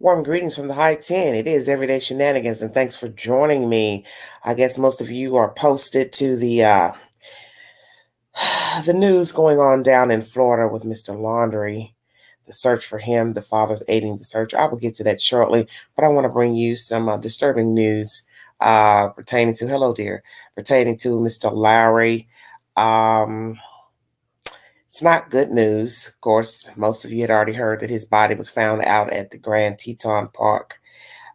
Warm greetings from the high 10. It is Everyday Shenanigans, and thanks for joining me. I guess most of you are posted to the news going on down in Florida with Mr. Laundrie. The search for him, the father's aiding the search. I will get to that shortly, but I want to bring you some disturbing news pertaining to, hello dear, pertaining to Mr. Lowry. Um, it's not good news. Of course, most of you had already heard that his body was found out at the Grand Teton Park,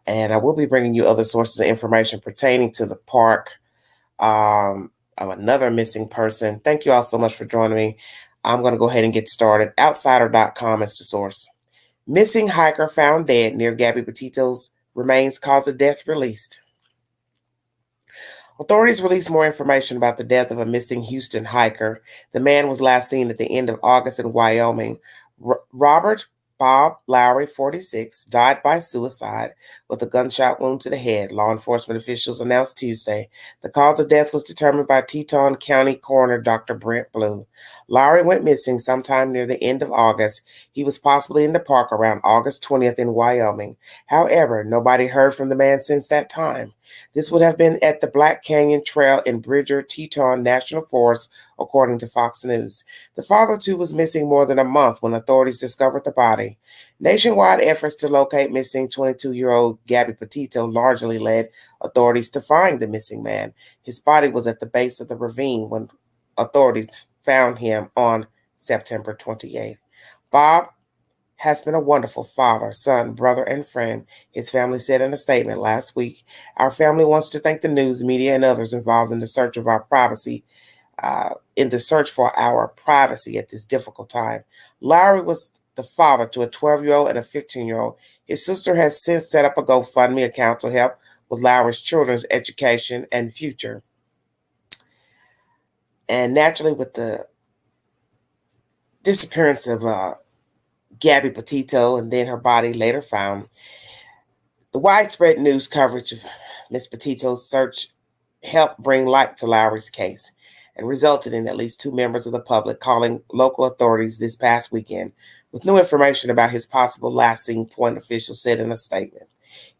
and I will be bringing you other sources of information pertaining to the park, of another missing person. Thank you all so much for joining me. I'm going to go ahead and get started. Outsider.com is the source. Missing hiker found dead near Gabby Petito's remains, cause of death released. Authorities released more information about the death of a missing Houston hiker. The man was last seen at the end of August in Wyoming. Robert Bob Lowry, 46, died by suicide with a gunshot wound to the head, law enforcement officials announced Tuesday. The cause of death was determined by Teton County Coroner Dr. Brent Blue. Lowry went missing sometime near the end of August. He was possibly in the park around August 20th in Wyoming. However, nobody heard from the man since that time. This would have been at the Black Canyon Trail in Bridger Teton National Forest, according to Fox News. The father, too, was missing more than a month when authorities discovered the body. Nationwide efforts to locate missing 22-year-old Gabby Petito largely led authorities to find the missing man. His body was at the base of the ravine when authorities found him on September 28th. Bob has been a wonderful father, son, brother, and friend, his family said in a statement last week. Our family wants to thank the news media and others involved in the search for our privacy at this difficult time. Lowry was the father to a 12-year-old and a 15-year-old. His sister has since set up a GoFundMe account to help with Lowry's children's education and future. And naturally, with the disappearance of Gabby Petito and then her body later found, the widespread news coverage of Miss Petito's search helped bring light to Lowry's case and resulted in at least two members of the public calling local authorities this past weekend with new information about his possible last seen point, officials said in a statement.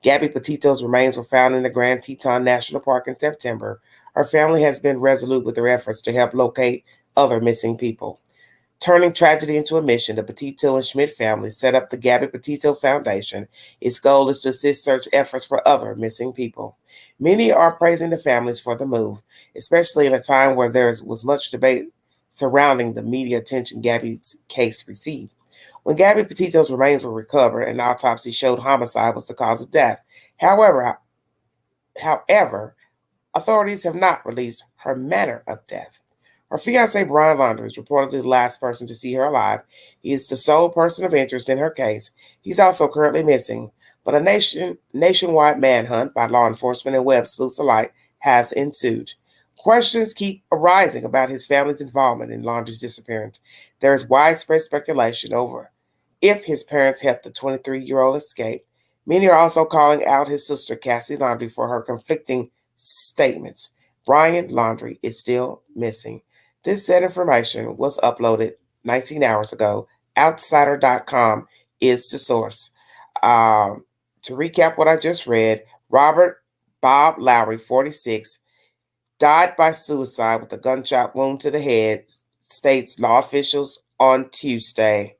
Gabby Petito's remains were found in the Grand Teton National Park in September. Her family has been resolute with their efforts to help locate other missing people. Turning tragedy into a mission, the Petito and Schmidt families set up the Gabby Petito Foundation. Its goal is to assist search efforts for other missing people. Many are praising the families for the move, especially in a time where there was much debate surrounding the media attention Gabby's case received. When Gabby Petito's remains were recovered, an autopsy showed homicide was the cause of death. However, authorities have not released her manner of death. Her fiancé, Brian Laundrie, is reportedly the last person to see her alive. He is the sole person of interest in her case. He's also currently missing, but a nationwide manhunt by law enforcement and web sleuths alike has ensued. Questions keep arising about his family's involvement in Laundrie's disappearance. There is widespread speculation over if his parents helped the 23-year-old escape. Many are also calling out his sister, Cassie Laundrie, for her conflicting statements. Brian Laundrie is still missing. This said information was uploaded 19 hours ago. Outsider.com is the source. To recap what I just read, Robert Bob Lowry, 46, died by suicide with a gunshot wound to the head, states law officials on Tuesday.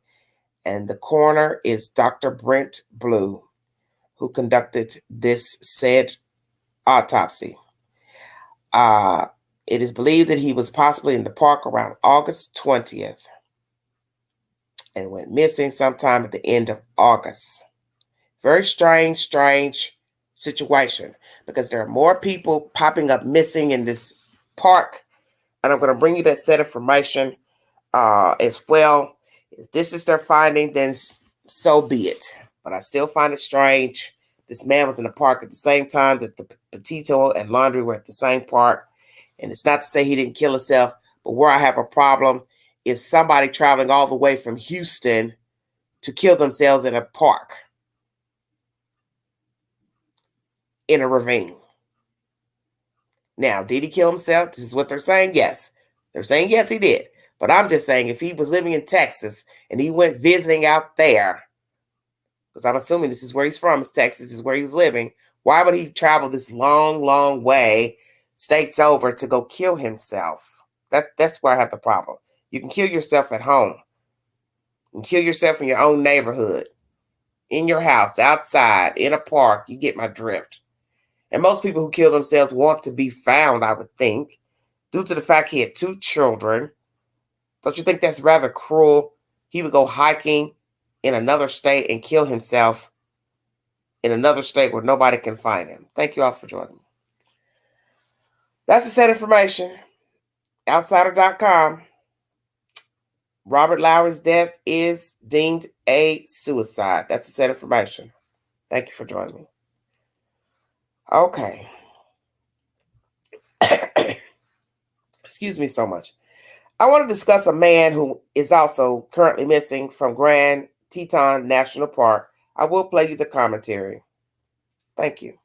And the coroner is Dr. Brent Blue, who conducted this said autopsy. It is believed that he was possibly in the park around August 20th and went missing sometime at the end of August. Very strange situation, because there are more people popping up missing in this park. And I'm going to bring you that set information as well. If this is their finding, then so be it. But I still find it strange. This man was in the park at the same time that the Petito and Laundrie were at the same park. And it's not to say he didn't kill himself, but where I have a problem is somebody traveling all the way from Houston to kill themselves in a park, in a ravine. Now, did he kill himself? This is what they're saying. Yes. They're saying yes, he did. But I'm just saying, if he was living in Texas and he went visiting out there, because I'm assuming this is where he's from, it's Texas, is where he was living. Why would he travel this long, long way, states over, to go kill himself? That's where I have the problem. You can kill yourself at home. You can kill yourself in your own neighborhood, in your house, outside, in a park. You get my drift. And most people who kill themselves want to be found, I would think, due to the fact he had 2 children. Don't you think that's rather cruel? He would go hiking in another state and kill himself in another state where nobody can find him. Thank you all for joining me. That's the set information. Outsider.com. Robert Lowry's death is deemed a suicide. That's the set information. Thank you for joining me. Okay. Excuse me so much. I want to discuss a man who is also currently missing from Grand Teton National Park. I will play you the commentary. Thank you.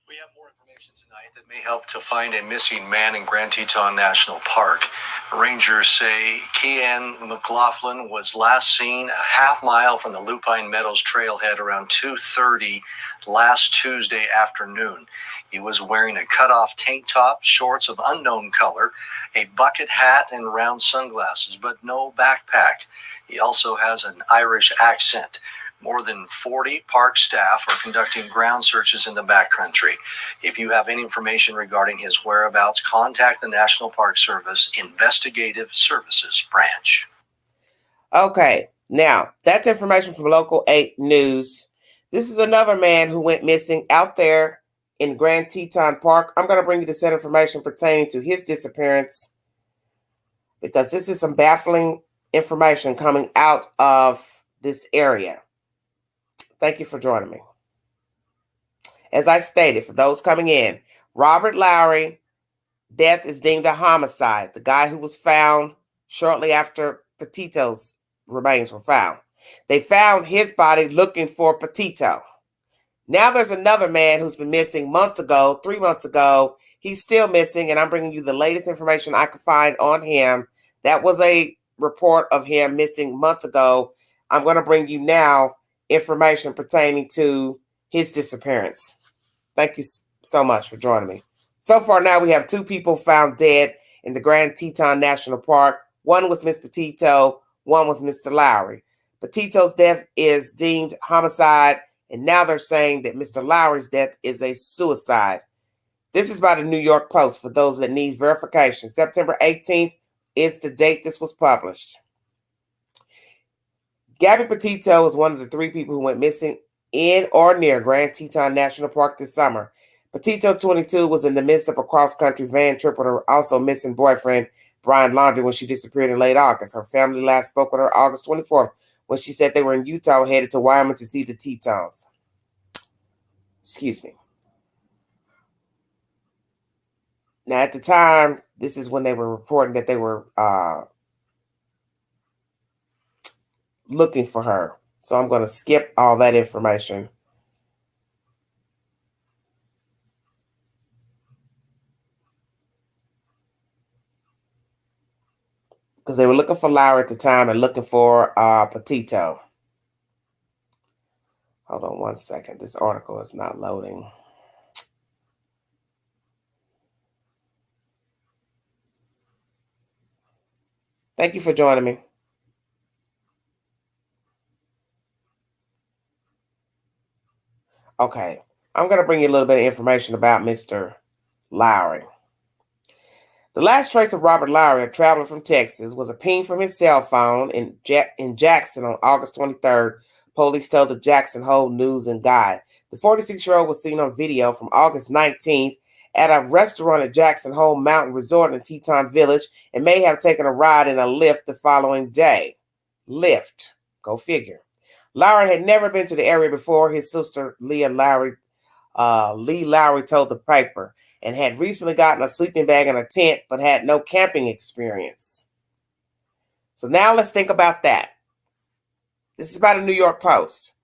We have more information tonight that may help to find a missing man in Grand Teton National Park. Rangers say Kean McLaughlin was last seen a half mile from the Lupine Meadows trailhead around 2:30 last Tuesday afternoon. He was wearing a cut-off tank top, shorts of unknown color, a bucket hat, and round sunglasses, but no backpack. He also has an Irish accent. More than 40 park staff are conducting ground searches in the backcountry. If you have any information regarding his whereabouts, contact the National Park Service Investigative Services Branch. Okay, now that's information from Local 8 News. This is another man who went missing out there in Grand Teton Park. I'm going to bring you the set information pertaining to his disappearance, because this is some baffling information coming out of this area. Thank you for joining me. As I stated, for those coming in, Robert Lowry, death is deemed a homicide. The guy who was found shortly after Petito's remains were found. They found his body looking for Petito. Now there's another man who's been missing months ago, 3 months ago. He's still missing, and I'm bringing you the latest information I could find on him. That was a report of him missing months ago. I'm going to bring you now information pertaining to his disappearance. Thank you so much for joining me. So far now, we have 2 people found dead in the Grand Teton National Park. One was Miss Petito, one was Mr. Lowry. Petito's death is deemed homicide, and now they're saying that Mr. Lowry's death is a suicide. This is by the New York Post for those that need verification. September 18th is the date this was published. Gabby Petito is one of the 3 people who went missing in or near Grand Teton National Park this summer. Petito, 22, was in the midst of a cross-country van trip with her also missing boyfriend, Brian Laundrie, when she disappeared in late August. Her family last spoke with her August 24th when she said they were in Utah headed to Wyoming to see the Tetons. Excuse me. Now, at the time, this is when they were reporting that they were looking for her. So I'm going to skip all that information. Because they were looking for Lowry at the time and looking for Petito. Hold on one second. This article is not loading. Thank you for joining me. Okay, I'm going to bring you a little bit of information about Mr. Lowry. The last trace of Robert Lowry, a traveler from Texas, was a ping from his cell phone in Jackson on August 23rd. Police told the Jackson Hole News and Guide. The 46-year-old was seen on video from August 19th at a restaurant at Jackson Hole Mountain Resort in Teton Village and may have taken a ride in a Lyft the following day. Lyft. Go figure. Lowry had never been to the area before. His sister, Lee Lowry, told the paper, and had recently gotten a sleeping bag and a tent, but had no camping experience. So now let's think about that. This is by the New York Post.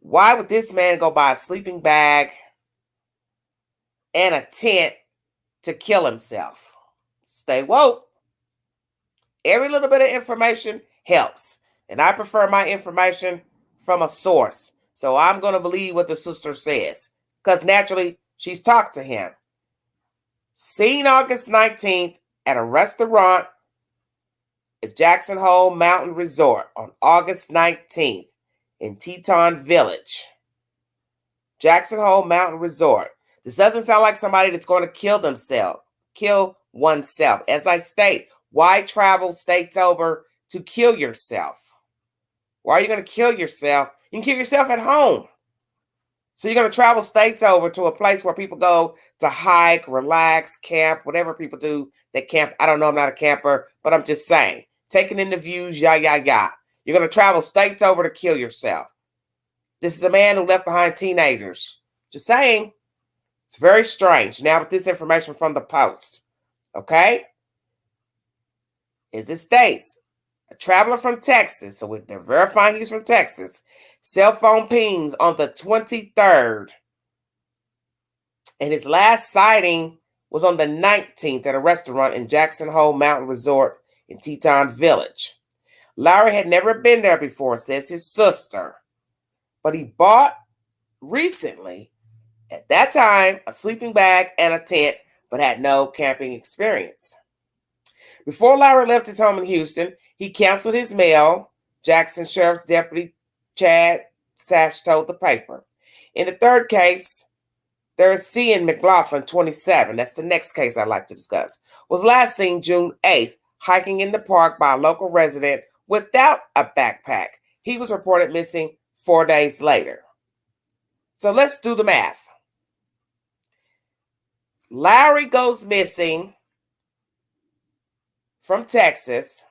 Why would this man go buy a sleeping bag and a tent to kill himself. Stay woke. Every little bit of information helps. And I prefer my information from a source. So I'm going to believe what the sister says. Because naturally, she's talked to him. Seen August 19th at a restaurant at Jackson Hole Mountain Resort on August 19th in Teton Village. Jackson Hole Mountain Resort. This doesn't sound like somebody that's going to kill oneself. As I state, why travel states over to kill yourself? Why are you going to kill yourself? You can kill yourself at home. So you're going to travel states over to a place where people go to hike, relax, camp, whatever people do that camp. I don't know, I'm not a camper, but I'm just saying. Taking in the views, You're going to travel states over to kill yourself. This is a man who left behind teenagers. Just saying. It's very strange. Now with this information from the Post. Okay? As it states, a traveler from Texas, so they're verifying he's from Texas, cell phone pings on the 23rd. And his last sighting was on the 19th at a restaurant in Jackson Hole Mountain Resort in Teton Village. Lowry had never been there before, says his sister. But he bought recently, at that time, a sleeping bag and a tent, but had no camping experience. Before Lowry left his home in Houston, he canceled his mail, Jackson Sheriff's Deputy Chad Sash told the paper. In the third case, there is Cian McLaughlin, 27. That's the next case I'd like to discuss. Was last seen June 8th, hiking in the park by a local resident without a backpack. He was reported missing 4 days later. So let's do the math. Lowry goes missing from Texas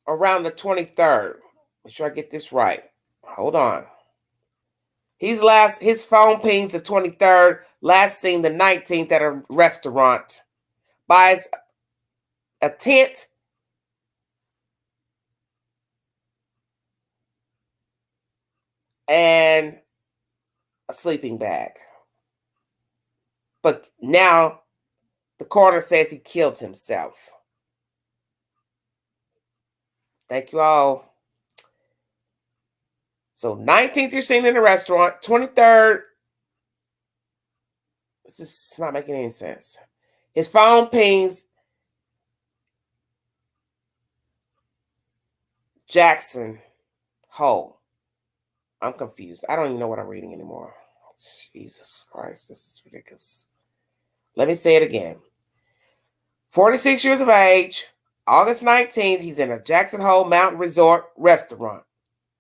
around the 23rd. Make sure I get this right. Hold on. His phone pings the 23rd, last seen the 19th at a restaurant. Buys a tent and a sleeping bag. But now the coroner says he killed himself. Thank you all. So 19th you're seen in the restaurant. 23rd, this is not making any sense. His phone pings Jackson Hole. I'm confused. I don't even know what I'm reading anymore. Jesus Christ, this is ridiculous. Let me say it again. 46 years of age, August 19th, he's in a Jackson Hole Mountain Resort restaurant.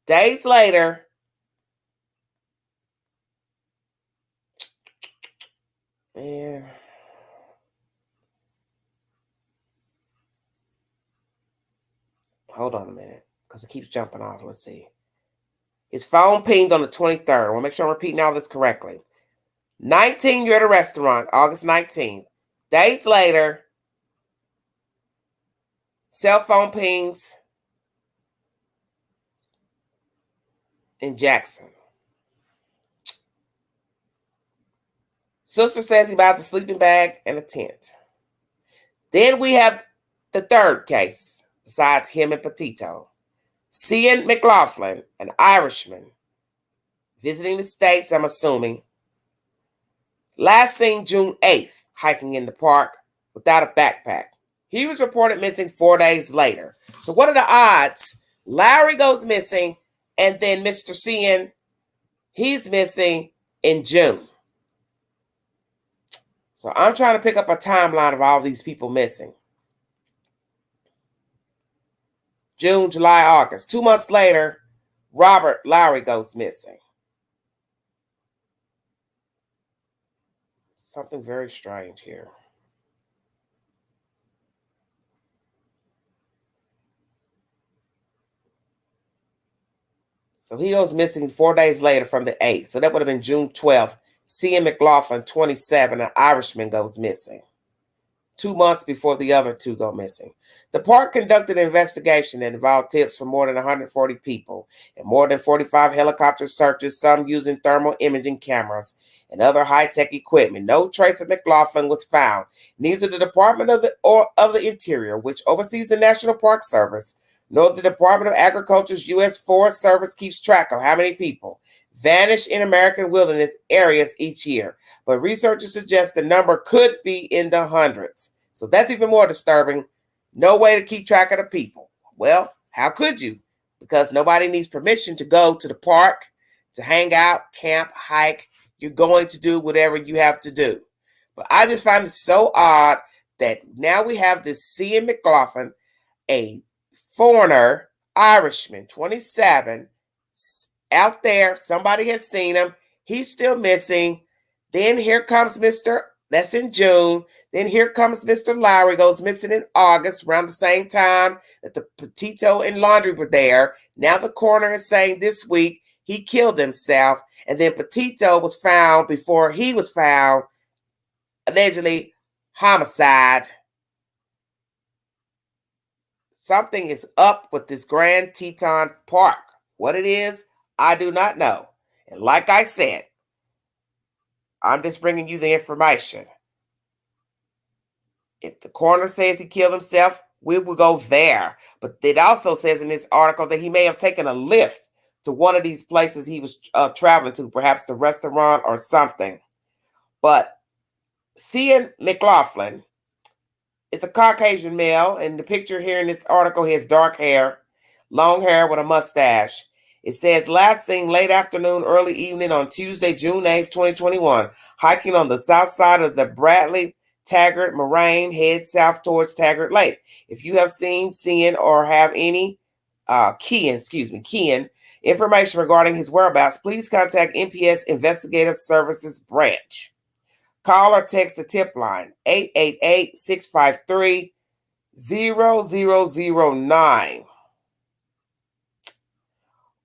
Days later, man, hold on a minute, because it keeps jumping off. Let's see. His phone pinged on the 23rd. I want to make sure I'm repeating all this correctly. 19, you're at a restaurant, August 19th. Days later, cell phone pings in Jackson. Sister says he buys a sleeping bag and a tent. Then we have the third case, besides him and Petito. Cian McLaughlin, an Irishman, visiting the States, I'm assuming. Last seen June 8th, hiking in the park without a backpack. He was reported missing 4 days later. So what are the odds? Lowry goes missing, and then Mr. Cian, he's missing in June. So I'm trying to pick up a timeline of all these people missing. June, July, August. 2 months later, Robert Lowry goes missing. Something very strange here. So he goes missing 4 days later from the 8th. So that would have been June 12th. Cian McLaughlin, 27, an Irishman, goes missing. 2 months before the other two go missing. The park conducted an investigation that involved tips from more than 140 people and more than 45 helicopter searches, some using thermal imaging cameras and other high-tech equipment. No trace of McLaughlin was found. Neither the Department of the Interior, which oversees the National Park Service, nor the Department of Agriculture's U.S. Forest Service keeps track of how many people vanish in American wilderness areas each year. But researchers suggest the number could be in the hundreds. So that's even more disturbing. No way to keep track of the people. Well, how could you? Because nobody needs permission to go to the park, to hang out, camp, hike. You're going to do whatever you have to do. But I just find it so odd that now we have this C.N. McLaughlin, a foreigner, Irishman, 27, out there. Somebody has seen him. He's still missing. Then here comes that's in June. Then here comes Mr. Lowry, goes missing in August, around the same time that the Petito and Laundrie were there. Now the coroner is saying this week he killed himself. And then Petito was found before he was found, allegedly homicide. Something is up with this Grand Teton Park. What it is, I do not know. And like I said, I'm just bringing you the information. If the coroner says he killed himself, we will go there. But it also says in this article that he may have taken a lift to one of these places he was traveling to, perhaps the restaurant or something. But C.N. McLaughlin is a Caucasian male, and the picture here in this article, he has dark hair, long hair with a mustache. It says, last seen late afternoon, early evening on Tuesday, June 8th, 2021, hiking on the south side of the Bradley Taggart Moraine, head south towards Taggart Lake. If you have seen, or have any key information regarding his whereabouts, please contact NPS Investigative Services Branch. Call or text the tip line 888-653-0009.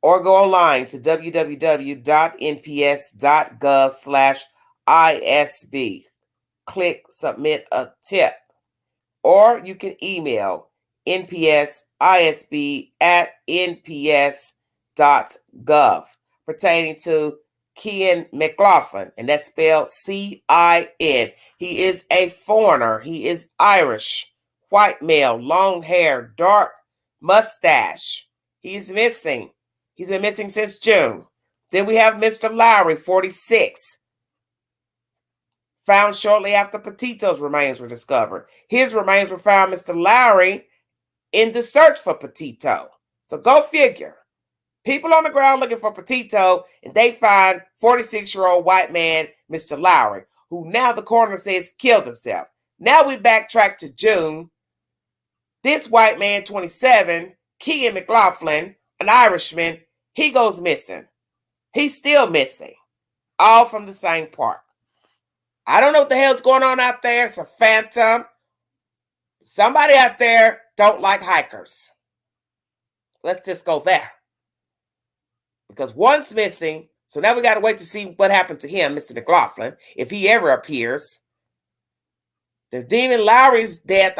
Or go online to www.nps.gov/ISB. Click Submit a Tip. Or you can email npsisb@nps.gov pertaining to C.N. McLaughlin, and that's spelled C-I-N. He is a foreigner. He is Irish, white male, long hair, dark mustache. He's missing. He's been missing since June. Then we have Mr. Lowry, 46, found shortly after Petito's remains were discovered. His remains were found, Mr. Lowry, in the search for Petito. So go figure. People on the ground looking for Petito, and they find 46-year-old white man, Mr. Lowry, who now the coroner says killed himself. Now we backtrack to June. This white man, 27, C.N. McLaughlin, an Irishman, he goes missing. He's still missing. All from the same park. I don't know what the hell's going on out there. It's a phantom. Somebody out there don't like hikers. Let's just go there. Because one's missing, so now we got to wait to see what happened to him, Mr. McLaughlin, if he ever appears. The Demon Lowry's death,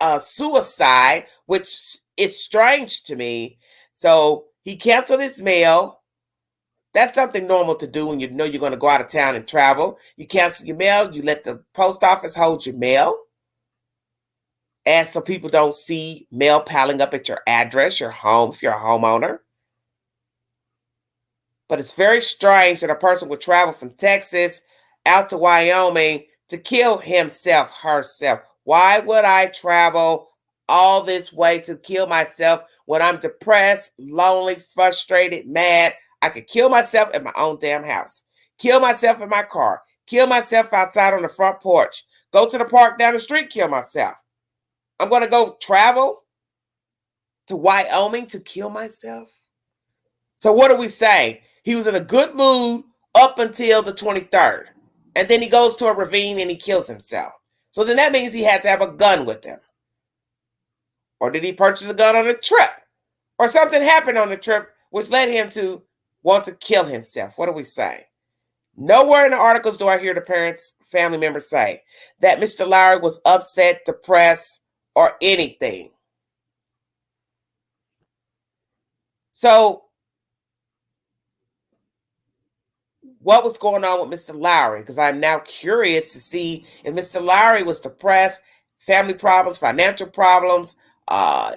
a suicide, which is strange to me. So he canceled his mail. That's something normal to do when you know you're going to go out of town and travel. You cancel your mail. You let the post office hold your mail. And so people don't see mail piling up at your address, your home, if you're a homeowner. But it's very strange that a person would travel from Texas out to Wyoming to kill himself, herself. Why would I travel all this way to kill myself when I'm depressed, lonely, frustrated, mad? I could kill myself at my own damn house. Kill myself in my car. Kill myself outside on the front porch. Go to the park down the street, kill myself. I'm going to go travel to Wyoming to kill myself? So what do we say? He was in a good mood up until the 23rd. And then he goes to a ravine and he kills himself. So then that means he had to have a gun with him. Or did he purchase a gun on a trip? Or something happened on the trip which led him to want to kill himself. What do we say? Nowhere in the articles do I hear the parents, family members say that Mr. Lowry was upset, depressed, or anything. So, what was going on with Mr. Lowry? Because I'm now curious to see if Mr. Lowry was depressed, family problems, financial problems, uh,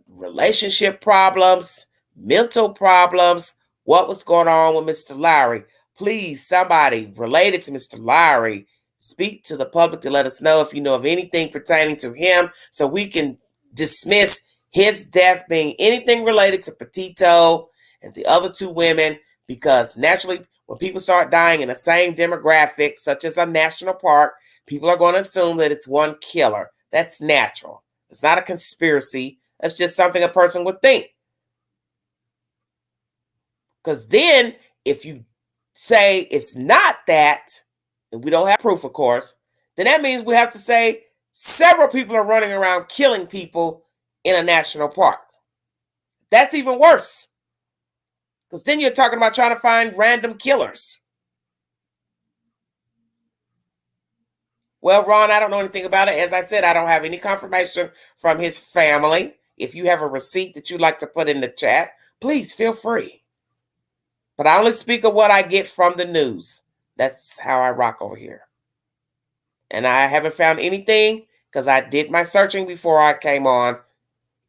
relationship problems, mental problems. What was going on with Mr. Lowry? Please, somebody related to Mr. Lowry, speak to the public to let us know if you know of anything pertaining to him so we can dismiss his death being anything related to Petito and the other two women, because naturally, when people start dying in the same demographic, such as a national park, people are going to assume that it's one killer. That's natural. It's not a conspiracy. That's just something a person would think. Because then, if you say it's not that, and we don't have proof, of course, then that means we have to say several people are running around killing people in a national park. That's even worse. Because then you're talking about trying to find random killers. Well, Ron, I don't know anything about it. As I said, I don't have any confirmation from his family. If you have a receipt that you'd like to put in the chat, please feel free. But I only speak of what I get from the news. That's how I rock over here. And I haven't found anything because I did my searching before I came on.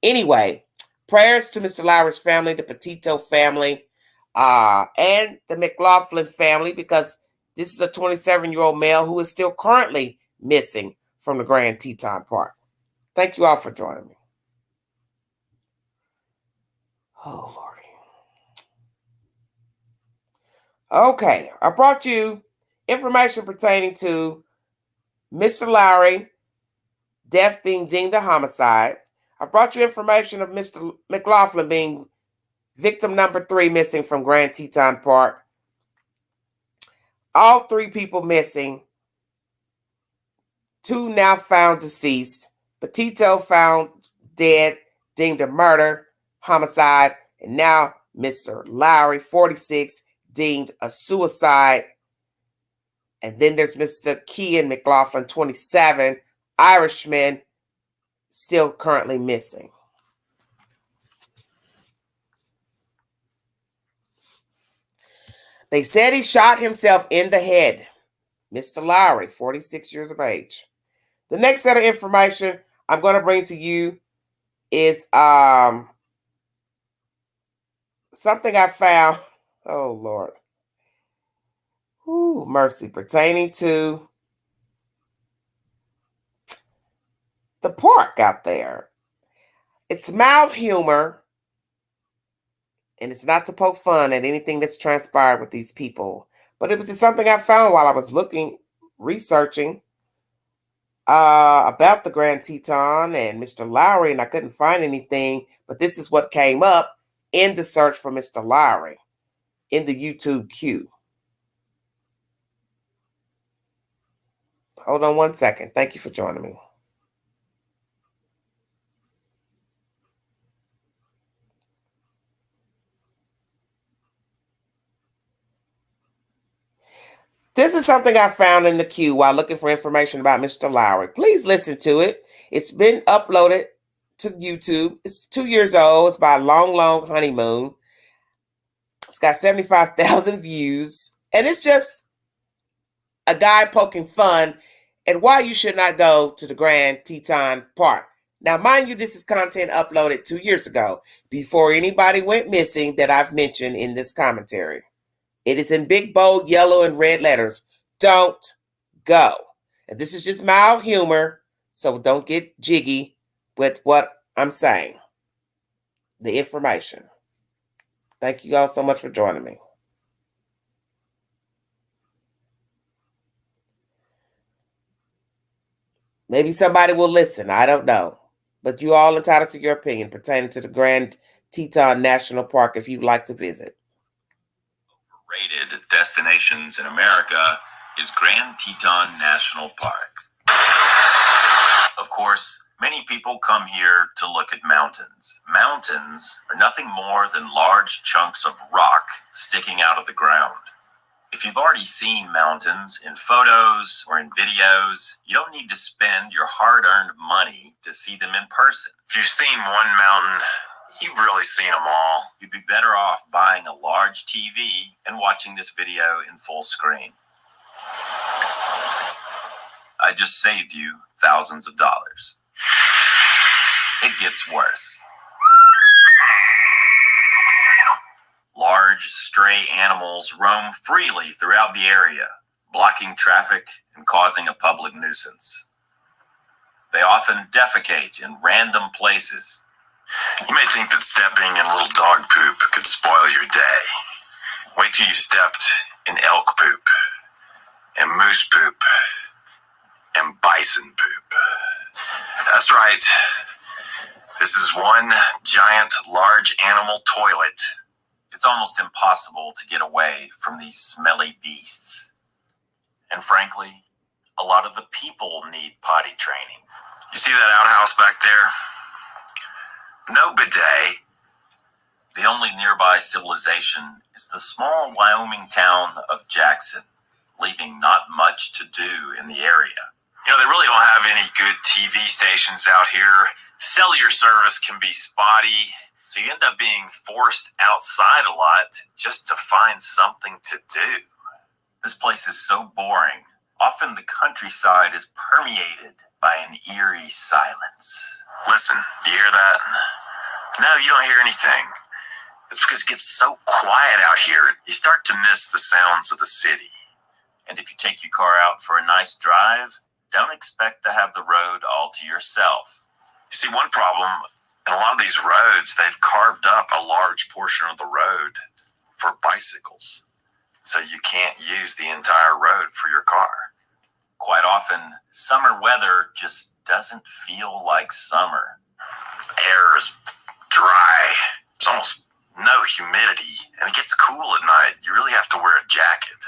Anyway, prayers to Mr. Lowry's family, the Petito family, and the McLaughlin family, because this is a 27-year-old male who is still currently missing from the Grand Teton Park. Thank you all for joining me. Oh, Lordy. Okay, I brought you information pertaining to Mr. Lowry, death being deemed a homicide. I brought you information of Mr. McLaughlin being victim number 3 missing from Grand Teton Park. All 3 people missing. 2 now found deceased. Petito found dead, deemed a murder, homicide. And now Mr. Lowry, 46, deemed a suicide. And then there's Mr. Kean McLaughlin, 27, Irishman, still currently missing. They said he shot himself in the head. Mr. Lowry, 46 years of age. The next set of information I'm going to bring to you is something I found. Oh, Lord. Ooh, mercy. Pertaining to the park out there. It's mild humor, and it's not to poke fun at anything that's transpired with these people. But it was just something I found while I was researching about the Grand Teton and Mr. Lowry, and I couldn't find anything. But this is what came up in the search for Mr. Lowry in the YouTube queue. Hold on one second. Thank you for joining me. This is something I found in the queue while looking for information about Mr. Lowry. Please listen to it. It's been uploaded to YouTube. It's 2 years old. It's by Long Long Honeymoon. It's got 75,000 views. And it's just a guy poking fun at why you should not go to the Grand Teton Park. Now, mind you, this is content uploaded 2 years ago, before anybody went missing that I've mentioned in this commentary. It is in big, bold, yellow, and red letters. Don't go. And this is just mild humor, so don't get jiggy with what I'm saying. The information. Thank you all so much for joining me. Maybe somebody will listen. I don't know. But you all entitled to your opinion pertaining to the Grand Teton National Park if you'd like to visit. Rated destinations in America is Grand Teton National Park. Of course, many people come here to look at mountains. Mountains are nothing more than large chunks of rock sticking out of the ground. If you've already seen mountains in photos or in videos, you don't need to spend your hard-earned money to see them in person. If you've seen one mountain, you've really seen them all. You'd be better off buying a large TV and watching this video in full screen. I just saved you thousands of dollars. It gets worse. Large, stray animals roam freely throughout the area, blocking traffic and causing a public nuisance. They often defecate in random places. You may think that stepping in a little dog poop could spoil your day. Wait till you've stepped in elk poop, and moose poop, and bison poop. That's right. This is one giant, large animal toilet. It's almost impossible to get away from these smelly beasts. And frankly, a lot of the people need potty training. You see that outhouse back there? No bidet. The only nearby civilization is the small Wyoming town of Jackson, leaving not much to do in the area. You know, they really don't have any good TV stations out here. Cellular service can be spotty, so you end up being forced outside a lot just to find something to do. This place is so boring. Often the countryside is permeated by an eerie silence. Listen, you hear that? No, you don't hear anything. It's because it gets so quiet out here, you start to miss the sounds of the city. And if you take your car out for a nice drive, don't expect to have the road all to yourself. You see, one problem, in a lot of these roads, they've carved up a large portion of the road for bicycles. So you can't use the entire road for your car. Quite often, summer weather just doesn't feel like summer. Air is dry. There's almost no humidity, and it gets cool at night. You really have to wear a jacket.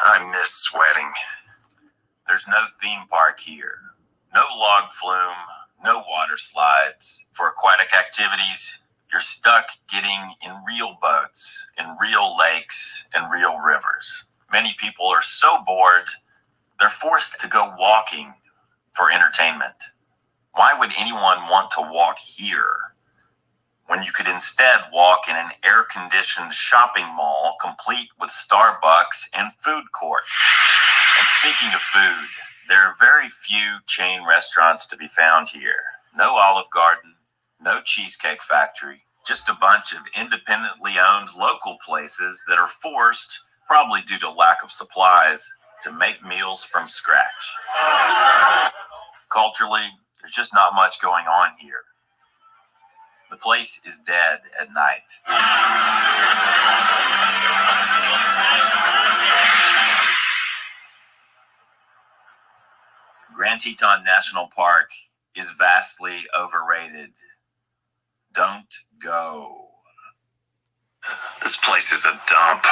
I miss sweating. There's no theme park here. No log flume, no water slides. For aquatic activities, you're stuck getting in real boats, in real lakes, and real rivers. Many people are so bored, they're forced to go walking for entertainment. Why would anyone want to walk here when you could instead walk in an air-conditioned shopping mall complete with Starbucks and food court? And speaking of food, there are very few chain restaurants to be found here. No Olive Garden, no Cheesecake Factory, just a bunch of independently owned local places that are forced, probably due to lack of supplies, to make meals from scratch. Culturally, there's just not much going on here. The place is dead at night. Grand Teton National Park is vastly overrated. Don't go. This place is a dump.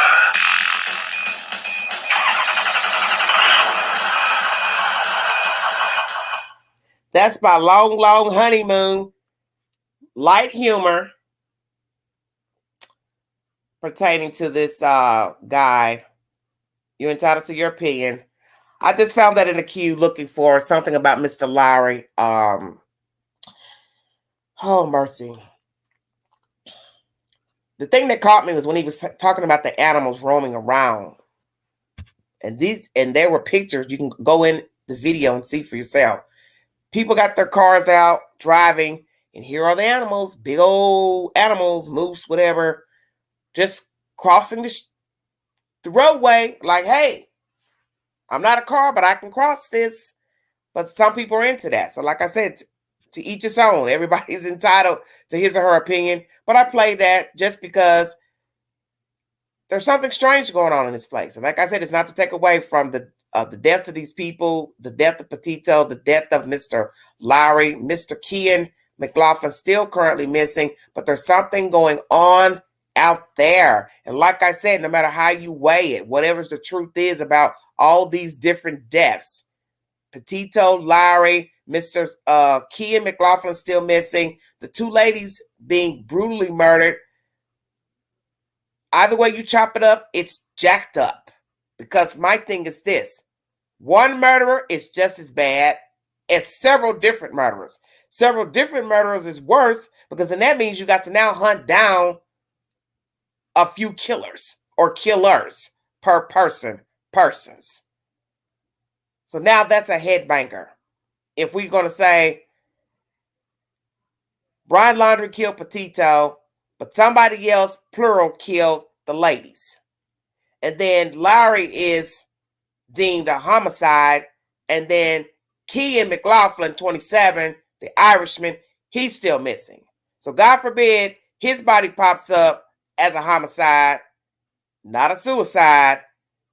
That's my long, long honeymoon. Light humor pertaining to this guy. You're entitled to your opinion. I just found that in the queue looking for something about Mr. Lowry. Oh, mercy. The thing that caught me was when he was talking about the animals roaming around. And there were pictures. You can go in the video and see for yourself. People got their cars out driving, and here are the animals, big old animals, moose, whatever, just crossing the roadway like, hey, I'm not a car, but I can cross this. But some people are into that. So like I said, to each his own. Everybody's entitled to his or her opinion. But I played that just because there's something strange going on in this place. And like I said, it's not to take away from the deaths of these people, the death of Petito, the death of Mr. Lowry, Mr. Kian McLaughlin still currently missing. But there's something going on out there. And like I said, no matter how you weigh it, whatever the truth is about all these different deaths, Petito, Lowry, Mr. Kian McLaughlin still missing, the two ladies being brutally murdered, Either way you chop it up, it's jacked up. Because my thing is this. One murderer is just as bad as several different murderers. Several different murderers is worse because then that means you got to now hunt down a few killers or killers per persons. So now that's a headbanger. If we're going to say Brian Laundrie killed Petito, but somebody else, plural, killed the ladies. And then Lowry is deemed a homicide. And then Kean McLaughlin, 27, the Irishman, he's still missing. So God forbid his body pops up as a homicide, not a suicide.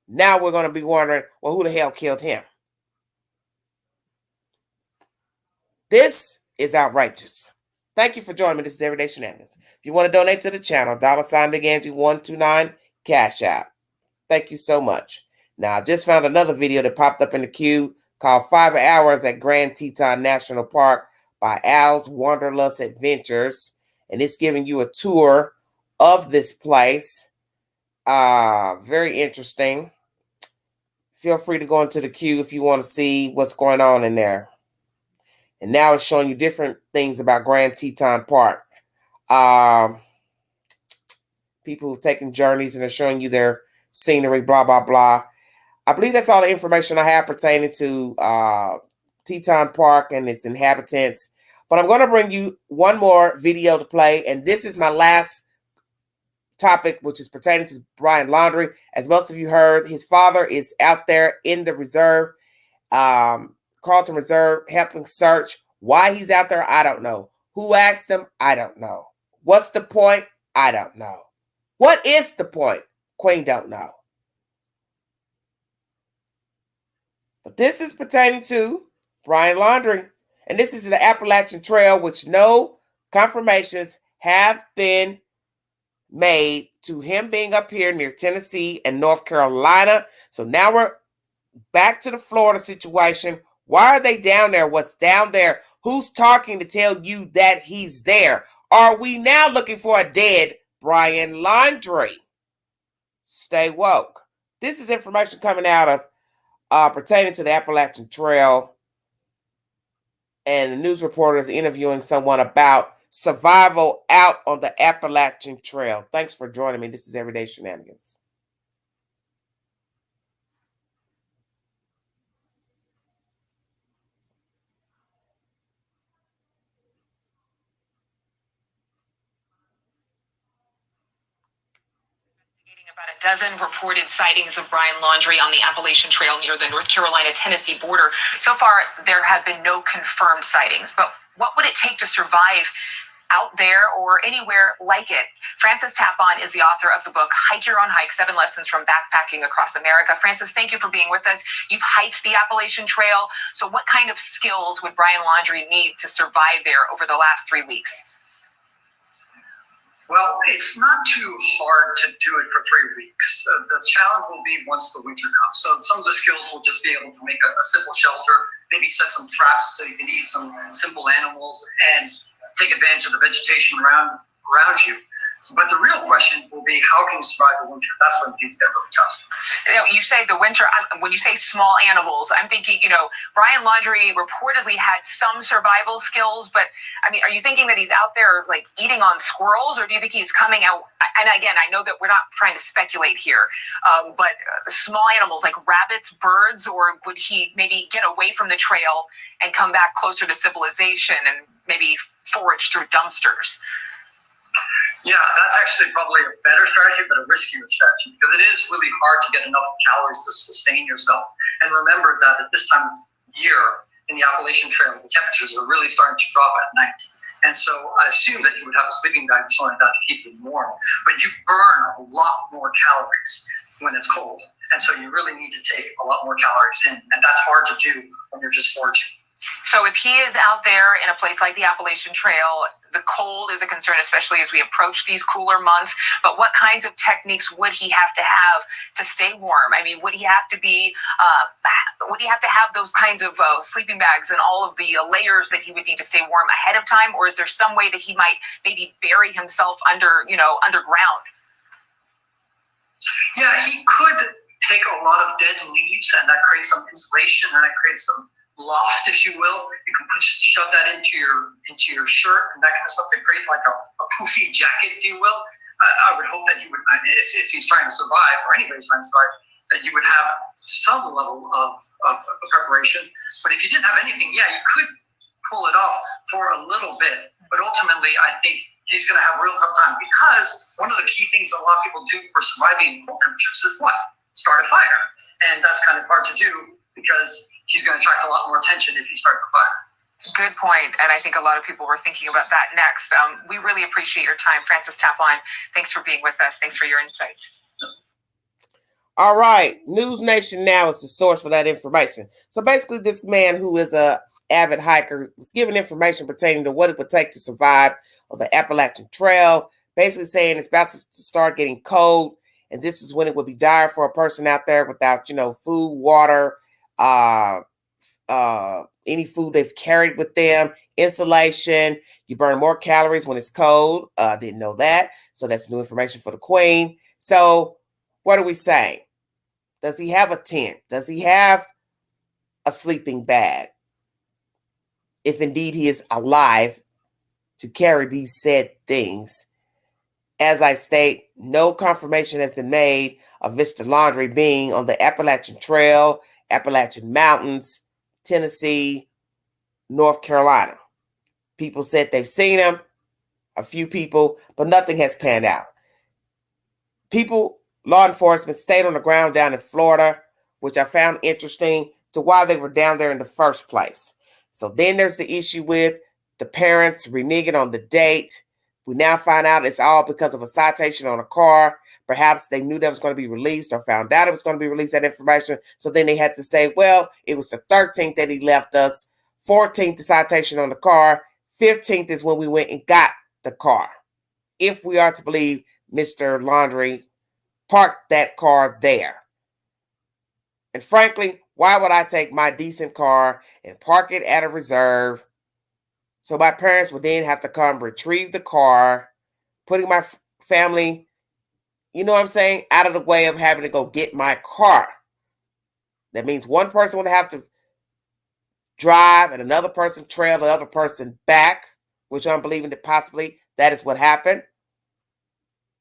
Now we're going to be wondering, well, who the hell killed him? This is outrageous. Thank you for joining me. This is Everyday Shenanigans. If you want to donate to the channel, $BigAngie129 Cash App. Thank you so much. Now, I just found another video that popped up in the queue called 5 Hours at Grand Teton National Park by Al's Wanderlust Adventures. And it's giving you a tour of this place. Very interesting. Feel free to go into the queue if you want to see what's going on in there. And now it's showing you different things about Grand Teton Park. People who've taken journeys and they're showing you their scenery, blah, blah, blah. I believe that's all the information I have pertaining to Teton Park and its inhabitants. But I'm going to bring you one more video to play. And this is my last topic, which is pertaining to Brian Laundrie. As most of you heard, his father is out there in the reserve, Carlton Reserve, helping search. Why he's out there, I don't know. Who asked him? I don't know. What's the point? I don't know. What is the point? Queen don't know. But this is pertaining to Brian Laundrie. And this is the Appalachian Trail, which no confirmations have been made to him being up here near Tennessee and North Carolina. So now we're back to the Florida situation. Why are they down there? What's down there? Who's talking to tell you that he's there? Are we now looking for a dead Brian Laundrie? Stay woke. This is information coming out of pertaining to the Appalachian Trail. And the news reporter is interviewing someone about survival out on the Appalachian Trail. Thanks for joining me. This is Everyday Shenanigans. About a dozen reported sightings of Brian Laundrie on the Appalachian Trail near the North Carolina-Tennessee border. So far, there have been no confirmed sightings. But what would it take to survive out there or anywhere like it? Frances Tapon is the author of the book, Hike Your Own Hike, 7 Lessons from Backpacking Across America. Frances, thank you for being with us. You've hiked the Appalachian Trail. So what kind of skills would Brian Laundrie need to survive there over the last 3 weeks? Well, it's not too hard to do it for 3 weeks. The challenge will be once the winter comes. So some of the skills will just be able to make a simple shelter, maybe set some traps so you can eat some simple animals and take advantage of the vegetation around you. But the real question will be, how can you survive the winter? That's when things get really tough. You say the winter, when you say small animals, I'm thinking, Brian Laundrie reportedly had some survival skills, but I mean, are you thinking that he's out there like eating on squirrels, or do you think he's coming out? And again, I know that we're not trying to speculate here, but small animals like rabbits, birds, or would he maybe get away from the trail and come back closer to civilization and maybe forage through dumpsters? Yeah, that's actually probably a better strategy, but a riskier strategy, because it is really hard to get enough calories to sustain yourself. And remember that at this time of year in the Appalachian Trail, the temperatures are really starting to drop at night. And so I assume that you would have a sleeping bag or something like that to keep you warm. But you burn a lot more calories when it's cold. And so you really need to take a lot more calories in. And that's hard to do when you're just foraging. So if he is out there in a place like the Appalachian Trail, the cold is a concern, especially as we approach these cooler months. But what kinds of techniques would he have to stay warm? I mean, would he have to have those kinds of sleeping bags and all of the layers that he would need to stay warm ahead of time? Or is there some way that he might maybe bury himself underground? Yeah, he could take a lot of dead leaves, and that creates some insulation, and that creates some loft, if you will. You can just shove that into your shirt and that kind of stuff to create like a poofy jacket, if you will. I would hope that he would, if he's trying to survive, or anybody's trying to survive, that you would have some level of preparation. But if you didn't have anything, yeah, you could pull it off for a little bit. But ultimately, I think he's going to have a real tough time, because one of the key things that a lot of people do for surviving cold temperatures is what? Start a fire. And that's kind of hard to do, because he's going to attract a lot more attention if he starts a fire. Good point. And I think a lot of people were thinking about that next. We really appreciate your time, Francis Tapline. Thanks for being with us. Thanks for your insights. All right. News Nation Now is the source for that information. So basically, this man who is a avid hiker was given information pertaining to what it would take to survive on the Appalachian Trail, basically saying it's about to start getting cold, and this is when it would be dire for a person out there without, food, water, any food they've carried with them, insulation. You burn more calories when it's cold. Didn't know that. So that's new information for the Queen. So what are we saying? Does he have a tent? Does he have a sleeping bag? If indeed he is alive to carry these said things. As I state, no confirmation has been made of Mr. Laundrie being on the Appalachian Trail, Appalachian Mountains, Tennessee, North Carolina. People said they've seen him, a few people, but nothing has panned out. Law enforcement stayed on the ground down in Florida, which I found interesting to why they were down there in the first place. So then there's the issue with the parents reneging on the date. We now find out it's all because of a citation on a car. Perhaps they knew that was going to be released or found out it was going to be released, that information. So then they had to say, well, it was the 13th that he left us. 14th, the citation on the car. 15th is when we went and got the car. If we are to believe Mr. Laundrie parked that car there. And frankly, why would I take my decent car and park it at a reserve so my parents would then have to come retrieve the car, putting my family, out of the way of having to go get my car? That means one person would have to drive and another person trail the other person back, which I'm believing that possibly that is what happened.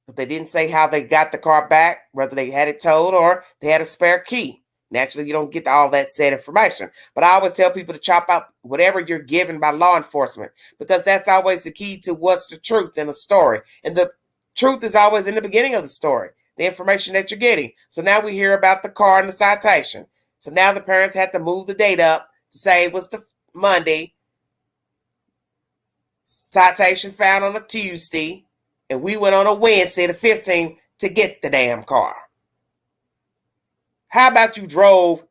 But they didn't say how they got the car back, whether they had it towed or they had a spare key. Naturally, you don't get all that said information. But I always tell people to chop out whatever you're given by law enforcement, because that's always the key to what's the truth in a story. And the truth is always in the beginning of the story, the information that you're getting. So now we hear about the car and the citation. So now the parents had to move the date up to say it was the Monday. Citation found on a Tuesday. And we went on a Wednesday, the 15th, to get the damn car. How about you drove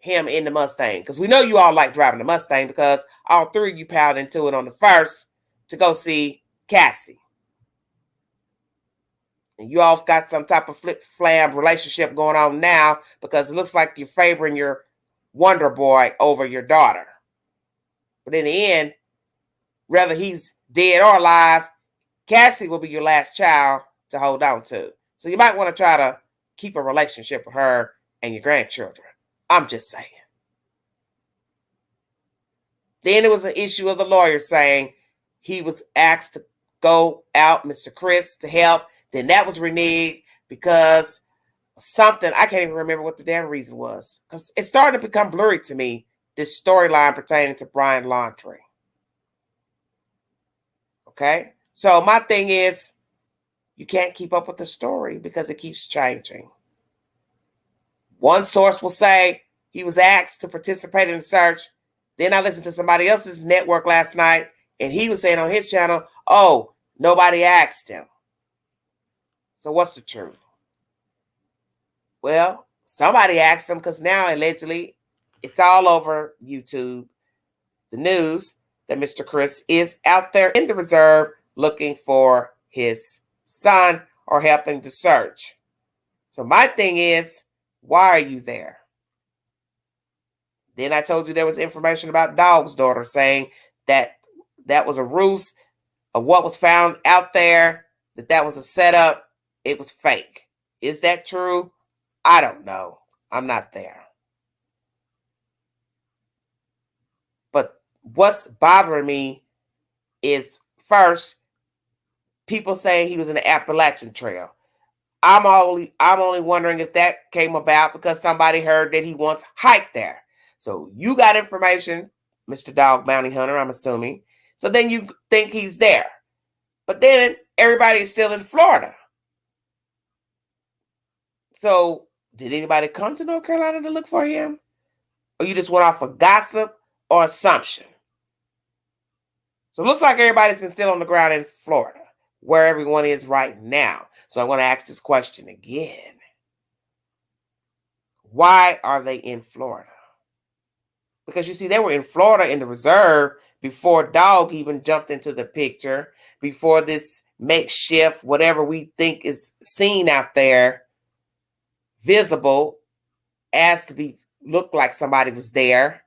him in the Mustang? Because we know you all like driving the Mustang, because all three of you piled into it on the 1st to go see Cassie. And you all got some type of flip-flam relationship going on now, because it looks like you're favoring your wonder boy over your daughter. But in the end, whether he's dead or alive, Cassie will be your last child to hold on to. So you might want to try to keep a relationship with her and your grandchildren. I'm just saying. Then there was an issue of the lawyer saying he was asked to go out, Mr. Chris, to help. Then that was reneged because something, I can't even remember what the damn reason was. Because it started to become blurry to me, this storyline pertaining to Brian Laundrie. Okay? So my thing is, you can't keep up with the story because it keeps changing. One source will say he was asked to participate in the search. Then I listened to somebody else's network last night, and he was saying on his channel, oh, nobody asked him. So what's the truth? Well, somebody asked him, because now allegedly it's all over YouTube, the news, that Mr. Chris is out there in the reserve looking for his son or helping to search. So my thing is, why are you there? Then I told you there was information about Dog's daughter saying that that was a ruse of what was found out there, that was a setup. It was fake. Is that true? I don't know. I'm not there. But what's bothering me is, first, people saying he was in the Appalachian Trail. I'm only wondering if that came about because somebody heard that he once hiked there. So you got information, Mr. Dog Bounty Hunter, I'm assuming. So then you think he's there. But then everybody is still in Florida. So did anybody come to North Carolina to look for him? Or you just went off of gossip or assumption? So it looks like everybody's been still on the ground in Florida, where everyone is right now. So I want to ask this question again. Why are they in Florida? Because you see, they were in Florida in the reserve before Dog even jumped into the picture, before this makeshift, whatever we think is seen out there, visible, as to be look like somebody was there.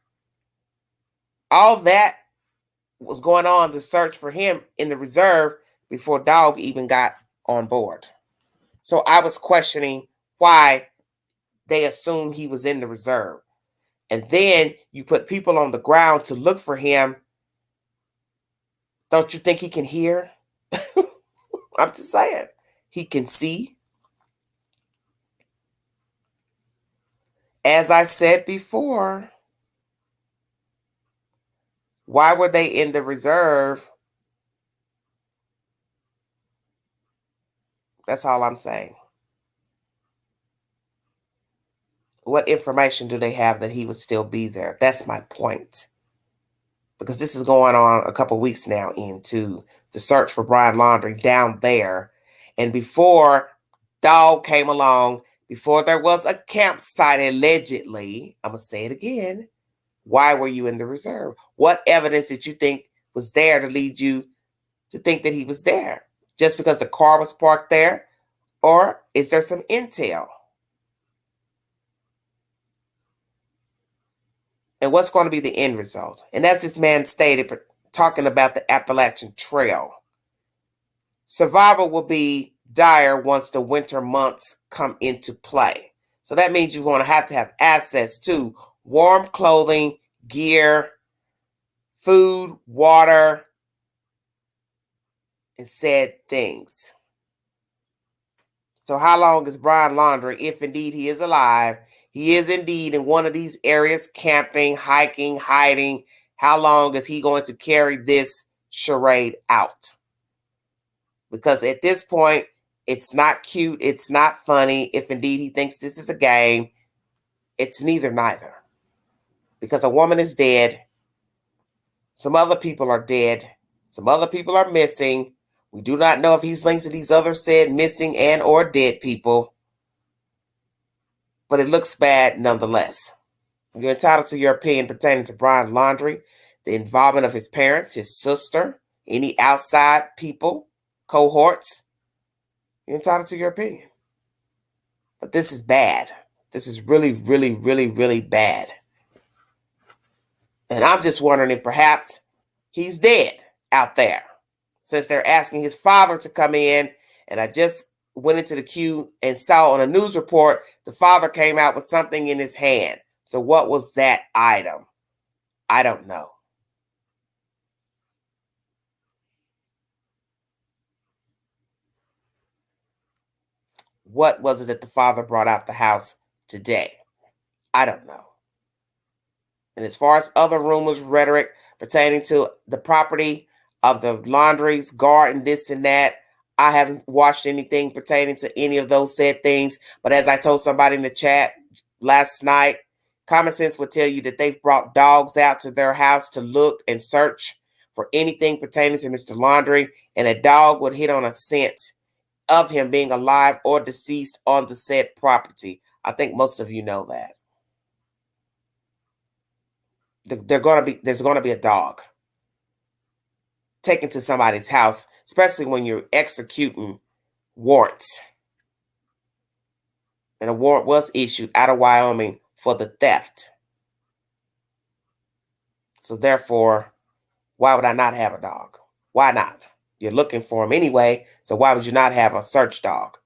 All that was going on, the search for him in the reserve, before Dog even got on board. So I was questioning why they assumed he was in the reserve. And then you put people on the ground to look for him. Don't you think he can hear? I'm just saying. He can see. As I said before, why were they in the reserve? That's all I'm saying. What information do they have that he would still be there? That's my point. Because this is going on a couple weeks now into the search for Brian Laundrie down there. And before Dog came along, before there was a campsite allegedly, I'm going to say it again, why were you in the reserve? What evidence did you think was there to lead you to think that he was there? Just because the car was parked there? Or is there some intel? And what's going to be the end result? And as this man stated, talking about the Appalachian Trail, survival will be dire once the winter months come into play. So that means you're going to have access to warm clothing, gear, food, water, and said things. So how long is Brian Laundrie, if indeed he is alive, he is indeed in one of these areas, camping, hiking, hiding, how long is he going to carry this charade out? Because at this point, it's not cute, it's not funny. If indeed he thinks this is a game, it's neither. Because a woman is dead. Some other people are dead. Some other people are missing. We do not know if he's linked to these other said missing and or dead people. But it looks bad nonetheless. You're entitled to your opinion pertaining to Brian Laundrie, the involvement of his parents, his sister, any outside people, cohorts. You're entitled to your opinion. But this is bad. This is really, really, really, really bad. And I'm just wondering if perhaps he's dead out there, since they're asking his father to come in. And I just went into the queue and saw on a news report, the father came out with something in his hand. So what was that item? I don't know. What was it that the father brought out the house today? I don't know. And as far as other rumors, rhetoric pertaining to the property of the Laundrie's garden, this and that, I haven't watched anything pertaining to any of those said things. But as I told somebody in the chat last night, common sense would tell you that they've brought dogs out to their house to look and search for anything pertaining to Mr. Laundrie, and a dog would hit on a scent of him being alive or deceased on the said property. I think most of you know that. There's going to be a dog taken to somebody's house, especially when you're executing warrants. And a warrant was issued out of Wyoming for the theft. So therefore, why would I not have a dog? Why not? You're looking for him anyway, so why would you not have a search dog?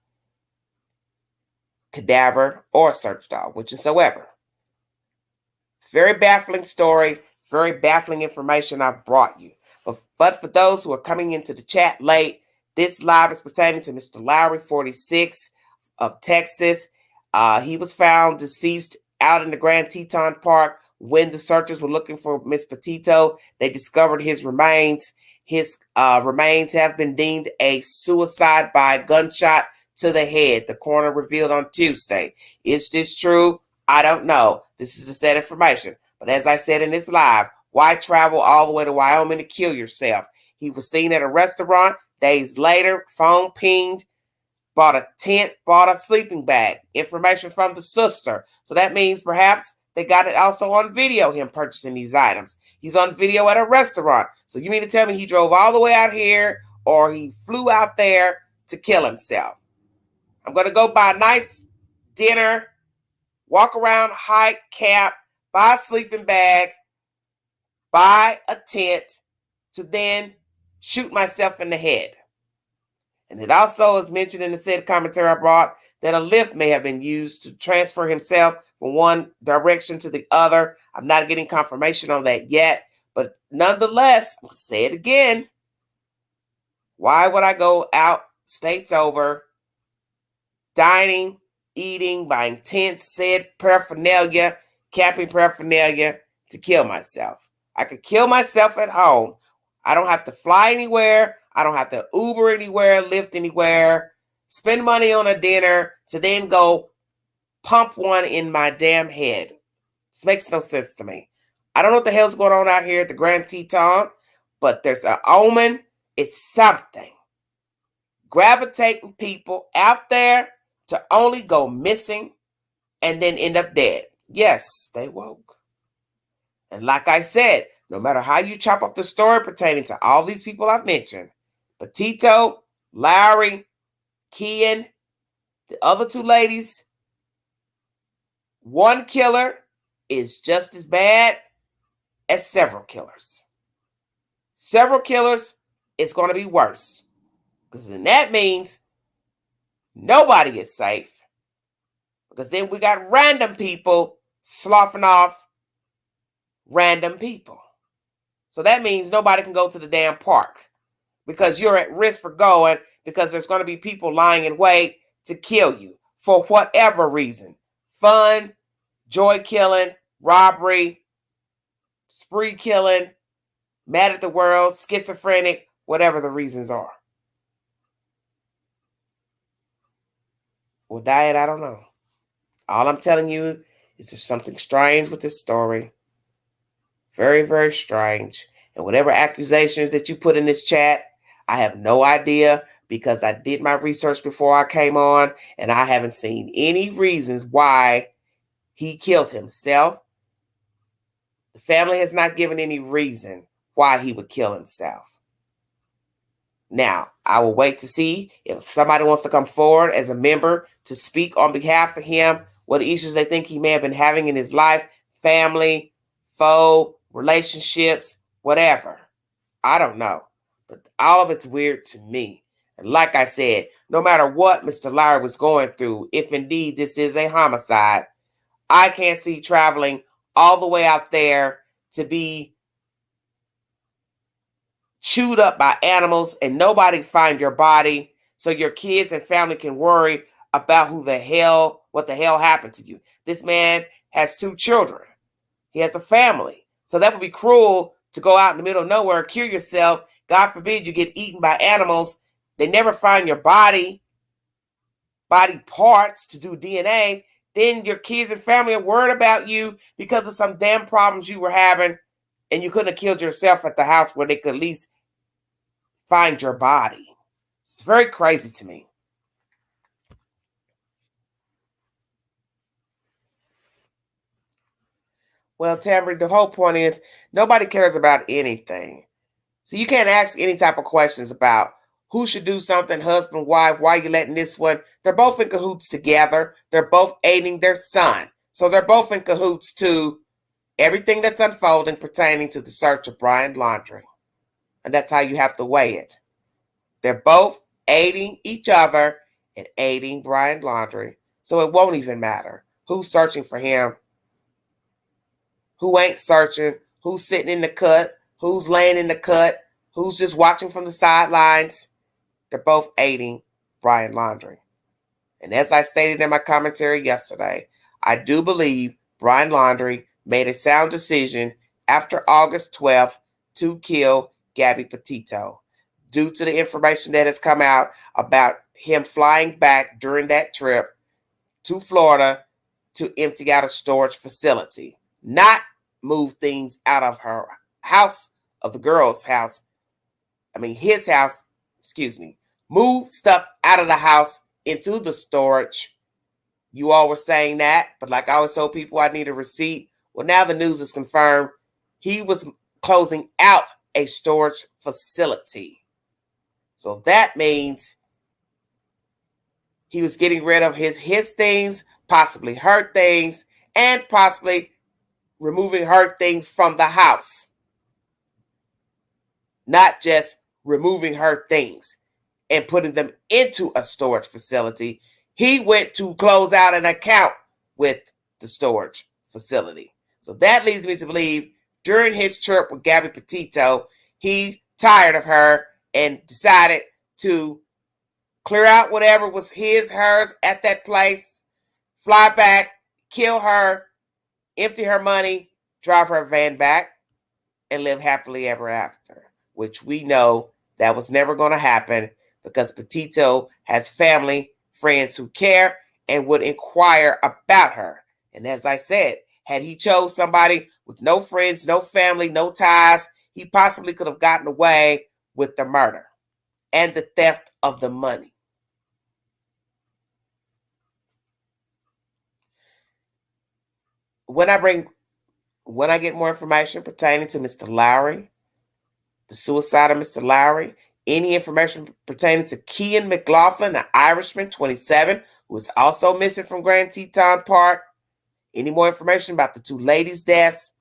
cadaver, or search dog, whichsoever. Very baffling story, very baffling information I've brought you. But for those who are coming into the chat late, this live is pertaining to Mr. Lowry, 46, of Texas. He was found deceased out in the Grand Teton Park when the searchers were looking for Miss Petito. They discovered his remains. His remains have been deemed a suicide by gunshot to the head, the coroner revealed on Tuesday. Is this true? I don't know. This is the sad information. But as I said in this live, why travel all the way to Wyoming to kill yourself? He was seen at a restaurant. Days later, phone pinged, bought a tent, bought a sleeping bag. Information from the sister. So that means perhaps they got it also on video, him purchasing these items. He's on video at a restaurant. So you mean to tell me he drove all the way out here or he flew out there to kill himself? I'm going to go buy a nice dinner, walk around, hike, camp, buy a sleeping bag, buy a tent to then shoot myself in the head. And it also is mentioned in the said commentary I brought that a lift may have been used to transfer himself from one direction to the other. I'm not getting confirmation on that yet, but nonetheless, I'm going to say it again. Why would I go out states over, dining, eating, buying tents, said paraphernalia, camping paraphernalia to kill myself? I could kill myself at home. I don't have to fly anywhere. I don't have to Uber anywhere, Lyft anywhere, spend money on a dinner to then go pump one in my damn head. This makes no sense to me. I don't know what the hell's going on out here at the Grand Teton, but there's an omen. It's something gravitating people out there to only go missing and then end up dead. Yes, stay woke. And like I said, no matter how you chop up the story pertaining to all these people I've mentioned, Petito, Lowry, Kian, the other two ladies, one killer is just as bad as several killers. Several killers is going to be worse. Because then that means nobody is safe. Because then we got random people sloughing off random people. So that means nobody can go to the damn park. Because you're at risk for going, because there's going to be people lying in wait to kill you for whatever reason. Fun, joy killing, robbery, spree killing, mad at the world, schizophrenic, whatever the reasons are. Well, Diet, I don't know. All I'm telling you is there's something strange with this story. Very, very strange. And whatever accusations that you put in this chat, I have no idea because I did my research before I came on and I haven't seen any reasons why he killed himself. The family has not given any reason why he would kill himself. Now, I will wait to see if somebody wants to come forward as a member to speak on behalf of him, what issues they think he may have been having in his life, family, foe, relationships, whatever. I don't know. But all of it's weird to me. And like I said, no matter what Mr. Lowry was going through, if indeed this is a homicide, I can't see traveling all the way out there to be chewed up by animals and nobody find your body so your kids and family can worry about what the hell happened to you. This man has 2 children. He has a family. So that would be cruel to go out in the middle of nowhere, kill yourself. God forbid you get eaten by animals. They never find your body parts to do DNA. Then your kids and family are worried about you because of some damn problems you were having and you couldn't have killed yourself at the house where they could at least find your body. It's very crazy to me. Well, Tamara, the whole point is nobody cares about anything. So you can't ask any type of questions about who should do something, husband, wife, why you letting this one. They're both in cahoots together. They're both aiding their son. So they're both in cahoots to everything that's unfolding pertaining to the search of Brian Laundrie. And that's how you have to weigh it. They're both aiding each other and aiding Brian Laundrie. So it won't even matter who's searching for him, who ain't searching, who's sitting in the cut, who's laying in the cut, who's just watching from the sidelines. They're both aiding Brian Laundrie. And as I stated in my commentary yesterday, I do believe Brian Laundrie made a sound decision after August 12th to kill Gabby Petito, due to the information that has come out about him flying back during that trip to Florida to empty out a storage facility, not move things out of her house, of the girl's house. His house, move stuff out of the house into the storage. You all were saying that, but like I always told people, I need a receipt. Well, now the news is confirmed. He was closing out a storage facility. So that means he was getting rid of his things, possibly her things, and possibly removing her things from the house. Not just removing her things and putting them into a storage facility. He went to close out an account with the storage facility. So that leads me to believe during his trip with Gabby Petito, he tired of her and decided to clear out whatever was hers at that place, fly back, kill her, empty her money, drive her van back, and live happily ever after, which we know that was never going to happen because Petito has family, friends who care and would inquire about her. And as I said, had he chose somebody with no friends, no family, no ties, he possibly could have gotten away with the murder and the theft of the money. When I get more information pertaining to Mr. Lowry, the suicide of Mr. Lowry, any information pertaining to Kean McLaughlin, an Irishman, 27, who is also missing from Grand Teton Park, any more information about the two ladies' deaths,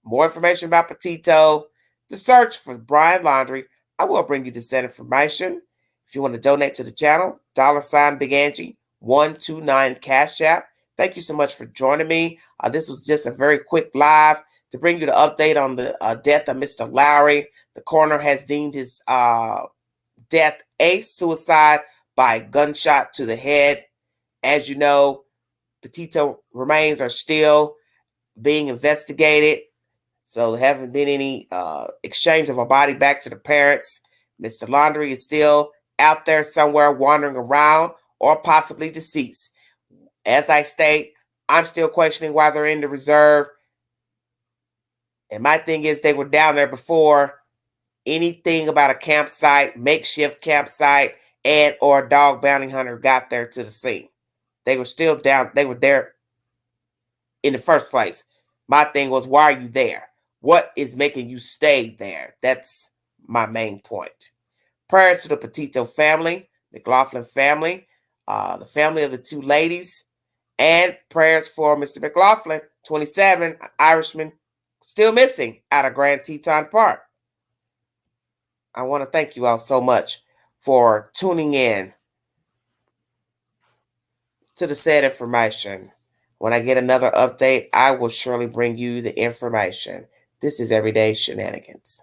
more information about Petito, the search for Brian Laundrie, I will bring you this information. If you want to donate to the channel, $Big Angie 129 Cash App. Thank you so much for joining me. This was just a very quick live to bring you the update on the death of Mr. Lowry. The coroner has deemed his death a suicide by gunshot to the head. As you know, Petito remains are still being investigated. So there haven't been any exchange of a body back to the parents. Mr. Laundrie is still out there somewhere wandering around or possibly deceased. As I state, I'm still questioning why they're in the reserve. And my thing is they were down there before anything about a campsite, makeshift campsite, and or a dog bounty hunter got there to the scene. They were still down. They were there in the first place. My thing was, why are you there? What is making you stay there? That's my main point. Prayers to the Petito family, McLaughlin family, the family of the two ladies, and prayers for Mr. McLaughlin, 27, Irishman, still missing out of Grand Teton Park. I want to thank you all so much for tuning in to the said information. When I get another update, I will surely bring you the information. This is Everyday Shenanigans.